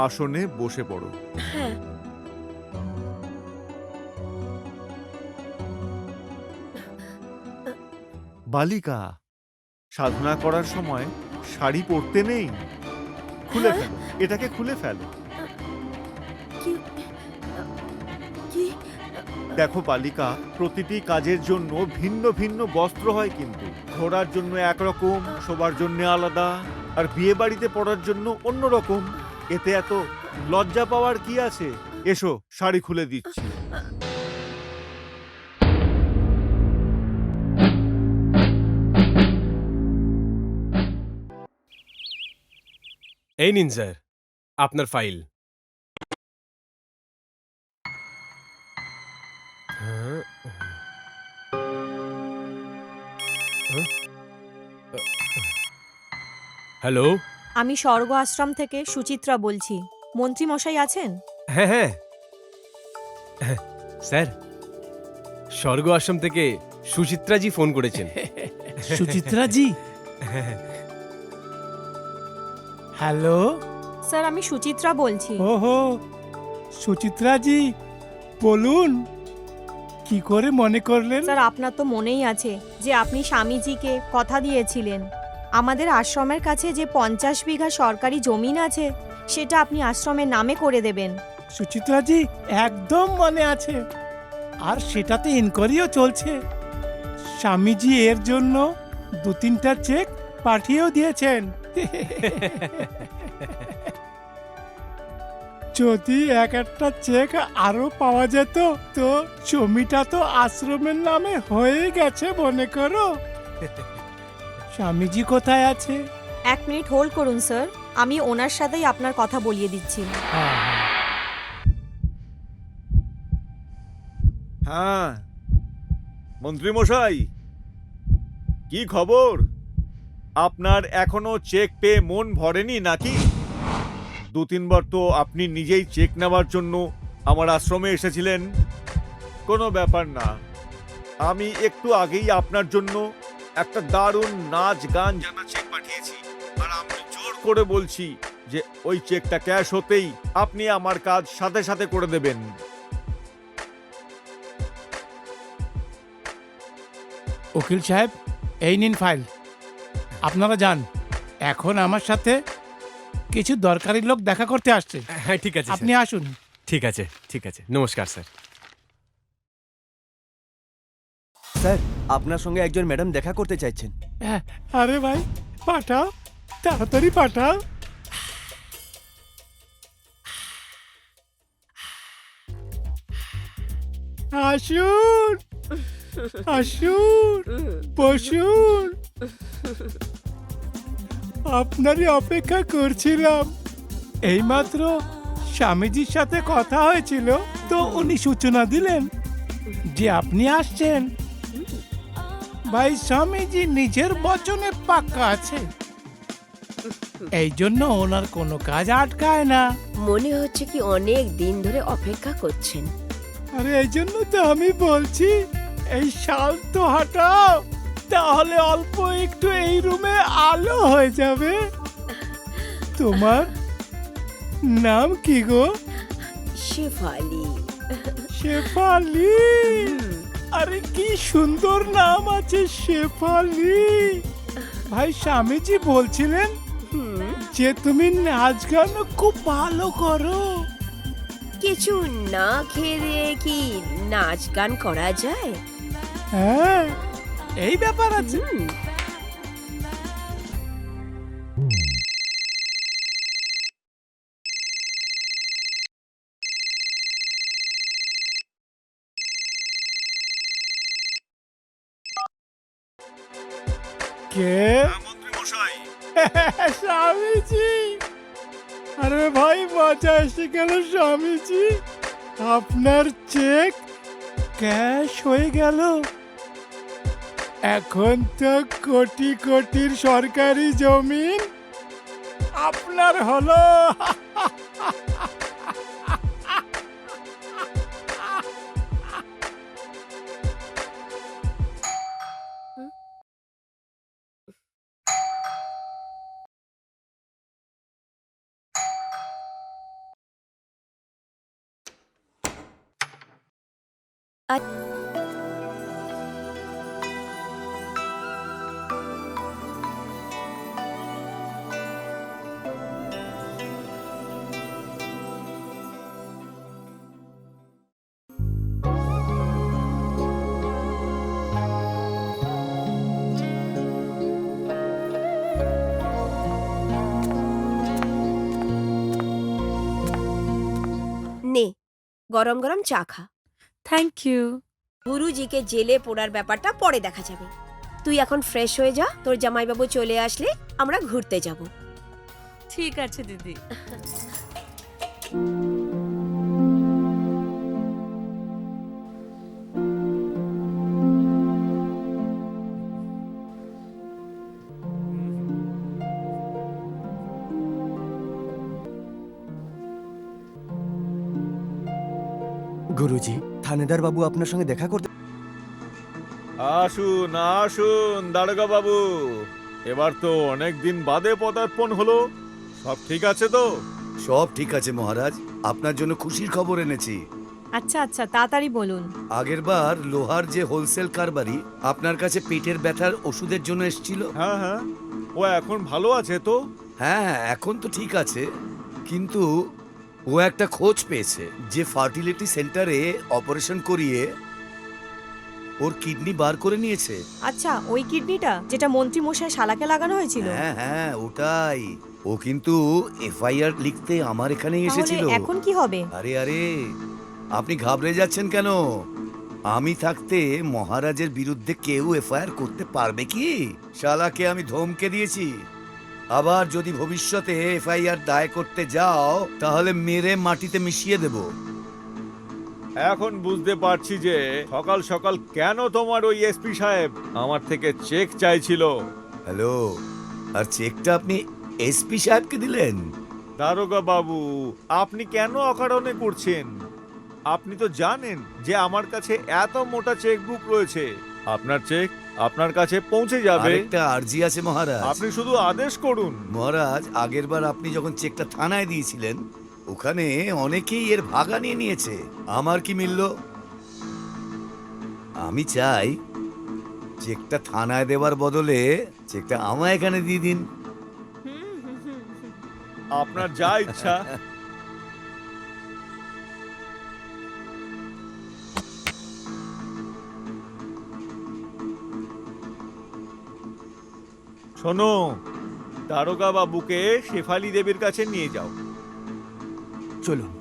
আসনে বসে পড়ো। হ্যাঁ। বালিকা, সাধনা করার সময় শাড়ি পরতে নেই। খুলে হ্যাঁ? ফেলো, এটাকে খুলে ফেলো। কি কি দেখো বালিকা, প্রতিটি কাজের জন্য ভিন্ন ভিন্ন বস্ত্র হয় কিন্তু। ঘোরার জন্য একরকম, শোবার জন্য আলাদা, আর বিয়ে বাড়িতে পরার জন্য অন্যরকম। এতে এত লজ্জা পাওয়ার কি আছে? এসো, শাড়ি খুলে দিচ্ছি। এই নিন স্যার আপনার ফাইল। হ্যাঁ? হ্যাঁ? হ্যালো? আমি স্বর্গ আশ্রম থেকে সুচিত্রা বলছি। মন্ত্রী মশাই আছেন? হ্যাঁ, হ্যাঁ। হ্যাঁ, স্যার, স্বর্গ আশ্রম থেকে সুচিত্রাজি ফোন করেছেন। সুচিত্রা জি, হ্যাঁ, হ্যালো। স্যার আমি সুচিত্রা বলছি। ওহো, সুচিত্রা জি, বলুন কি করে মনে করলেন? স্যার আপনার তো মনেই আছে যে আপনি স্বামীজিকে কথা দিয়েছিলেন আমাদের আশ্রমের কাছে যে 50 বিঘা সরকারি জমিন আছে সেটা আপনি আশ্রমের নামে করে দেবেন। সুচিত্রা জি, একদম মনে আছে। আর সেটাতে ইনকোয়ারিও চলছে। স্বামীজি এর জন্য 2-3টা চেক পাঠিয়েও দিয়েছেন। যদি একটা চেক আরো পাওয়া যেত তো জমিটা তো আশ্রমের নামে হয়ে গেছে মনে করো। স্বামীজি কোথায় আছে? 1 মিনিট হোল্ড করুন স্যার, আমি ওনার সাথেই আপনার কথা বলিয়ে দিচ্ছি। হ্যাঁ, মন্ত্রী মশাই, কি খবর? আপনার এখনো চেক পেয়ে মন ভরেনি নাকি? 2-3 বার তো আপনি নিজেই চেক নেওয়ার জন্য আমার আশ্রমে এসেছিলেন। কোনো ব্যাপার না, আমি একটু আগেই আপনার জন্য একটা দারুণ নাচ গান জানা চেক পাঠিয়েছি। আর আমি জোর করে বলছি যে ওই চেকটা ক্যাশ হতেই আপনি আমার কাজ সাথে সাথে করে দেবেন। উকিল সাহেব, এই নিন ফাইল। আপনারা যান। এখন আমার সাথে কিছু দরকারি লোক দেখা করতে আসছে। হ্যাঁ, ঠিক আছে আপনি স্যার। আসুন। ঠিক আছে, ঠিক আছে। নমস্কার স্যার। স্যার, আপনার সঙ্গে একজন ম্যাডাম দেখা করতে চাইছেন। হ্যাঁ, আরে ভাই, পাঠাও, তাড়াতাড়ি পাঠাও। আসুন, আসুন, বসুন। আপনারই অপেক্ষা করছিলাম। এইমাত্র স্বামীজির সাথে কথা হয়েছিল, তো উনি সূচনা দিলেন যে আপনি আসছেন। ভাই, স্বামীজি নিজের বচনে পাক্কা আছে, এই জন্য ওনার কোনো কাজ আটকায় না। মনে হচ্ছে কি অনেক দিন ধরে অপেক্ষা করছেন। আরে এই জন্য তো আমি বলছি, এই শাল তো হাঁটাও, তাহলে অল্প একটু এই রুমে আলো হয়ে যাবে। তোমার নাম কি গো? শেফালি। শেফালি? আরে কি সুন্দর নাম আছে, শেফালি। ভাই, স্বামীজি বলছিলেন যে তুমি নাচ গান খুব ভালো করো। কিছু না খেয়ে দিয়ে কি নাচ গান করা যায়? হ্যাঁ, এই ব্যাপার আছে। হুম, কে? মন্ত্রী মশাই, স্বামীজি। আরে ভাই, মজা এসে গেল স্বামীজি। আপনার চেক ক্যাশ হয়ে গেল। এখন তো কোটি কোটির সরকারি জমিন আপনার হলো। নে গরম গরম চা খা। Thank you. গুরুজিকে জেলে পোড়ার ব্যাপারটা পরে দেখা যাবে। তুই এখন ফ্রেশ হয়ে যা, তোর জামাইবাবু চলে আসলে আমরা ঘুরতে যাব। ঠিক আছে দিদি। গুরুজি, থানেদার বাবু আপনার সঙ্গে দেখা করতে। আসুন আসুন দারোগা বাবু, এবার তো অনেক দিন বাদে পদার্পণ হলো। সব ঠিক আছে তো? সব ঠিক আছে মহারাজ, আপনার জন্য খুশির খবর এনেছি। আচ্ছা আচ্ছা, তাড়াতাড়ি বলুন। আগেরবার লোহার যে হোলসেল কারবারি আপনার কাছে পেটের ব্যথার ওষুধের জন্য এসেছিল। হ্যাঁ হ্যাঁ, ও এখন ভালো আছে তো? হ্যাঁ, এখন তো ঠিক আছে, কিন্তু ও একটা খোঁজ পেয়েছে যে ফার্টিলিটি সেন্টারে অপারেশন করিয়ে ওর কিডনি বার করে নিয়েছে। আচ্ছা, ওই কিডনিটা যেটা মন্ত্রী মশাই শালাকে লাগানো হয়েছিল? হ্যাঁ হ্যাঁ, ওটাই। ও কিন্তু এফআইআর লিখতে আমার এখানেই তাহলে এসেছিল। এখন কি হবে? আরে আরে, আপনি ঘাবড়ে যাচ্ছেন কেন? আমি থাকতে মহারাজের বিরুদ্ধে কেউ এফআইআর করতে পারবে কি? শালাকে আমি ধমকে দিয়েছি, আবার যদি ভবিষ্যতে এফআইআর দায় করতে যাও তাহলে মেরে মাটিতে মিশিয়ে দেব। এখন বুঝতে পারছি যে সকাল সকাল কেন তোমার ওই এসপি সাহেব আমার থেকে চেক চাইছিল। হ্যালো, আর চেকটা আপনি এসপি সাহেবকে দিলেন? দারোগা বাবু, আপনি কেন অকারণে করছেন? আপনি তো জানেন যে আমার কাছে এত মোটা চেকবুক রয়েছে। আপনার চেক আপনার কাছে পৌঁছে যাবে। আরেকটা আরজি আছে মহারাজ। আপনি শুধু আদেশ করুন। মহারাজ, আগেরবার আপনি যখন চেকটা থানায় দিয়েছিলেন ওখানে অনেকেই এর ভাগা নিয়ে নিয়েছে। আমার কি মিলল? আমি চাই চেকটা থানায় দেওয়ার বদলে চেকটা আমায় এখানে দিয়ে দিন। আপনার যা ইচ্ছা। শোনো, দারোগা বাবুকে শেফালি দেবীর কাছে নিয়ে যাও। চলুন।